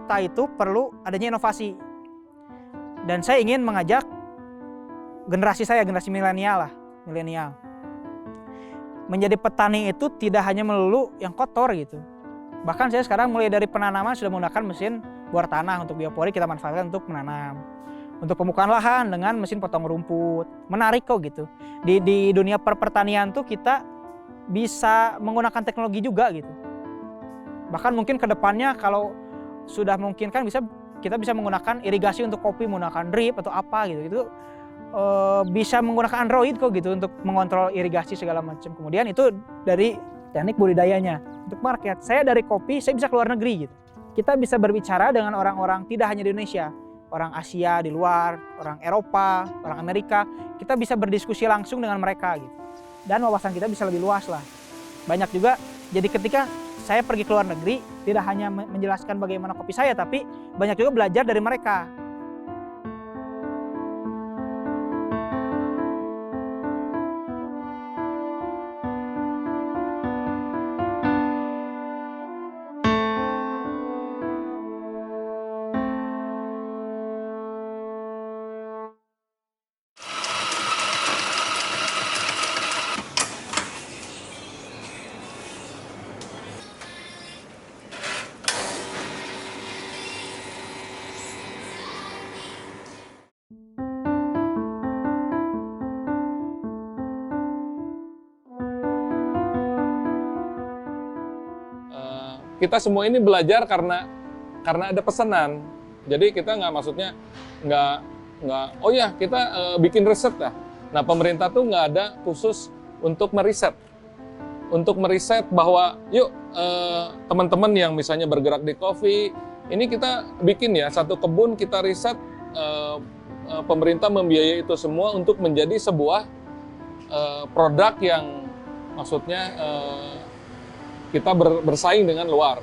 kita itu perlu adanya inovasi. Dan saya ingin mengajak generasi saya, generasi milenial. Menjadi petani itu tidak hanya melulu yang kotor gitu. Bahkan saya sekarang mulai dari penanaman sudah menggunakan mesin bor tanah untuk biopori kita manfaatkan untuk menanam. Untuk pembukaan lahan dengan mesin potong rumput. Menarik kok gitu. Di dunia pertanian tuh kita bisa menggunakan teknologi juga gitu. Bahkan mungkin ke depannya kalau sudah memungkinkan kita bisa menggunakan irigasi untuk kopi menggunakan drip atau apa gitu. Itu bisa menggunakan Android kok gitu untuk mengontrol irigasi segala macam. Kemudian itu dari teknik budidayanya. Untuk market, saya dari kopi saya bisa keluar negeri gitu. Kita bisa berbicara dengan orang-orang tidak hanya di Indonesia, orang Asia di luar, orang Eropa, orang Amerika. Kita bisa berdiskusi langsung dengan mereka gitu. Dan wawasan kita bisa lebih luas lah. Banyak juga. Jadi ketika saya pergi ke luar negeri, tidak hanya menjelaskan bagaimana kopi saya, tapi banyak juga belajar dari mereka. Kita semua ini belajar karena ada pesanan. Jadi kita nggak oh ya kita bikin riset lah. Nah pemerintah tuh nggak ada khusus untuk meriset bahwa yuk teman-teman yang misalnya bergerak di kopi ini kita bikin ya satu kebun, kita riset, pemerintah membiayai itu semua untuk menjadi sebuah produk yang maksudnya kita bersaing dengan luar.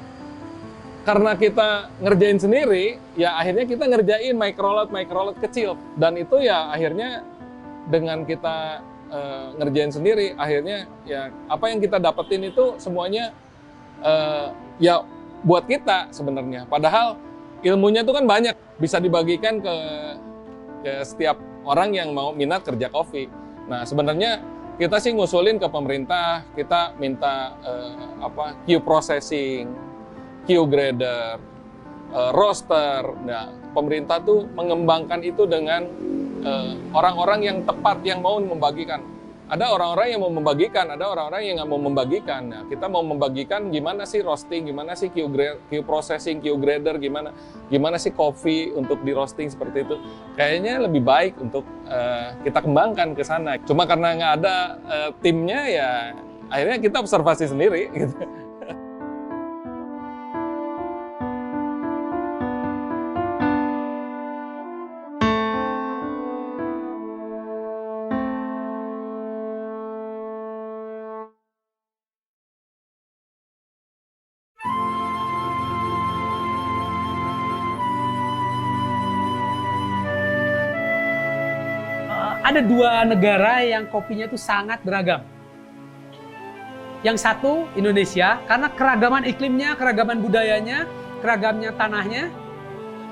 Karena kita ngerjain sendiri, ya akhirnya kita ngerjain microlot kecil. Dan itu ya akhirnya dengan kita ngerjain sendiri, akhirnya ya apa yang kita dapetin itu semuanya ya buat kita sebenarnya. Padahal ilmunya itu kan banyak, bisa dibagikan ke setiap orang yang mau minat kerja kopi. Nah sebenarnya kita sih ngusulin ke pemerintah, kita minta Q processing, Q grader, roaster. Nah, pemerintah tuh mengembangkan itu dengan orang-orang yang tepat yang mau membagikan. Ada orang-orang yang mau membagikan, ada orang-orang yang nggak mau membagikan. Nah, kita mau membagikan gimana sih roasting, gimana sih Q processing, Q grader, gimana sih kopi untuk di roasting seperti itu. Kayaknya lebih baik untuk kita kembangkan ke sana. Cuma karena nggak ada timnya ya akhirnya kita observasi sendiri gitu. Ada dua negara yang kopinya itu sangat beragam. Yang satu Indonesia, karena keragaman iklimnya, keragaman budayanya, keragamnya tanahnya.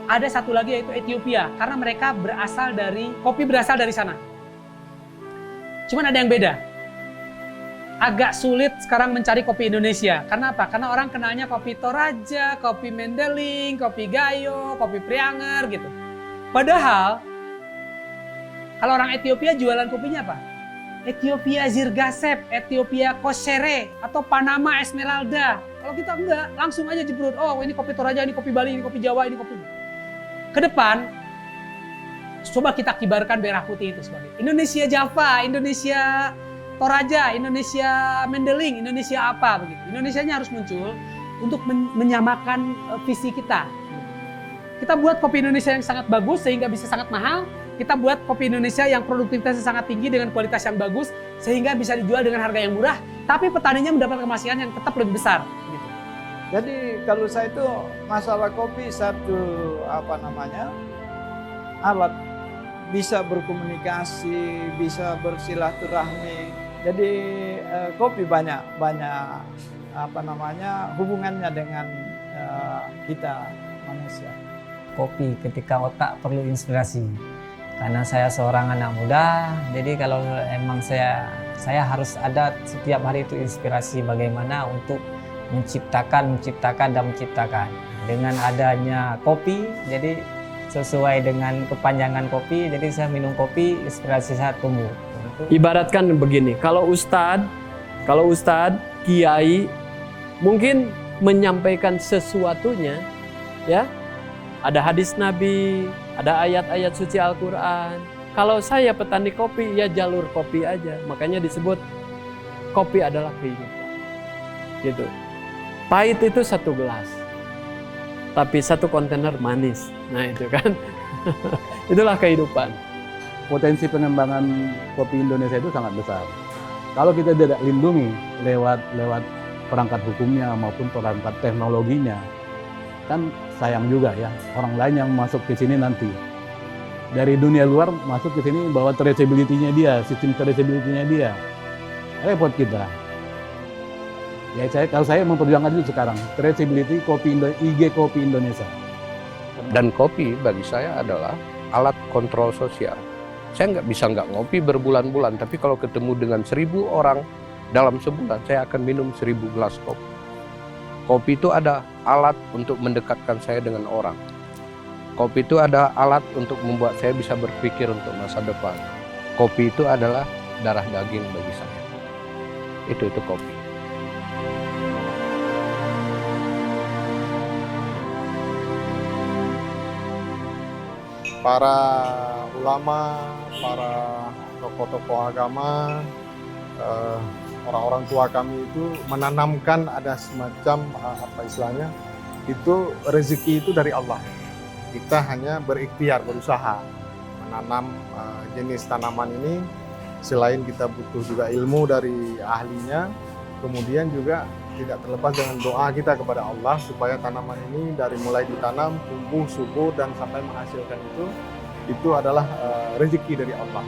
Ada satu lagi yaitu Ethiopia, karena mereka kopi berasal dari sana. Cuman ada yang beda. Agak sulit sekarang mencari kopi Indonesia. Karena apa? Karena orang kenalnya kopi Toraja, kopi Mendeling, kopi Gayo, kopi Prianger gitu. Padahal kalau orang Ethiopia jualan kopinya apa? Ethiopia Zirgasep, Ethiopia Koshere, atau Panama Esmeralda. Kalau kita enggak, langsung aja jebrut. Oh ini kopi Toraja, ini kopi Bali, ini kopi Jawa, ini kopi... Ke depan, coba kita kibarkan merah putih itu sebagai Indonesia Java, Indonesia Toraja, Indonesia Mendeling, Indonesia apa begitu. Indonesianya harus muncul untuk menyamakan visi kita. Kita buat kopi Indonesia yang sangat bagus sehingga bisa sangat mahal. Kita buat kopi Indonesia yang produktivitasnya sangat tinggi dengan kualitas yang bagus sehingga bisa dijual dengan harga yang murah, tapi petaninya mendapat kemasihan yang tetap lebih besar. Gitu. Jadi kalau saya itu masalah kopi satu alat bisa berkomunikasi, bisa bersilaturahmi. Jadi kopi banyak hubungannya dengan kita. manusia. Kopi ketika otak perlu inspirasi. Karena saya seorang anak muda, jadi kalau emang saya harus ada setiap hari itu inspirasi bagaimana untuk menciptakan. Dengan adanya kopi, jadi sesuai dengan kepanjangan kopi, jadi saya minum kopi, inspirasi saya tumbuh. Ibaratkan begini, kalau ustadz, kiai, mungkin menyampaikan sesuatunya, ya, ada hadis Nabi, ada ayat-ayat suci Al-Quran. Kalau saya petani kopi, ya jalur kopi aja. Makanya disebut kopi adalah kehidupan. Gitu. Pahit itu 1 gelas, tapi 1 kontainer manis. Nah itu kan, itulah kehidupan. Potensi pengembangan kopi Indonesia itu sangat besar. Kalau kita tidak lindungi lewat perangkat hukumnya maupun perangkat teknologinya, kan sayang juga ya orang lain yang masuk ke sini nanti dari dunia luar masuk ke sini bawa traceability-nya dia, sistem traceability-nya dia, repot kita. Ya kalau saya memperjuangkan itu sekarang traceability IG Kopi Indonesia. Dan kopi bagi saya adalah alat kontrol sosial. Saya nggak ngopi berbulan-bulan, tapi kalau ketemu dengan 1000 orang dalam sebulan, saya akan minum 1000 gelas kopi. Kopi itu ada alat untuk mendekatkan saya dengan orang. Kopi itu ada alat untuk membuat saya bisa berpikir untuk masa depan. Kopi itu adalah darah daging bagi saya. Itu kopi. Para ulama, para tokoh-tokoh agama, orang-orang tua kami itu menanamkan ada semacam apa istilahnya, itu rezeki itu dari Allah. Kita hanya berikhtiar, berusaha menanam jenis tanaman ini. Selain kita butuh juga ilmu dari ahlinya, kemudian juga tidak terlepas dengan doa kita kepada Allah supaya tanaman ini dari mulai ditanam, tumbuh, subur dan sampai menghasilkan itu adalah rezeki dari Allah.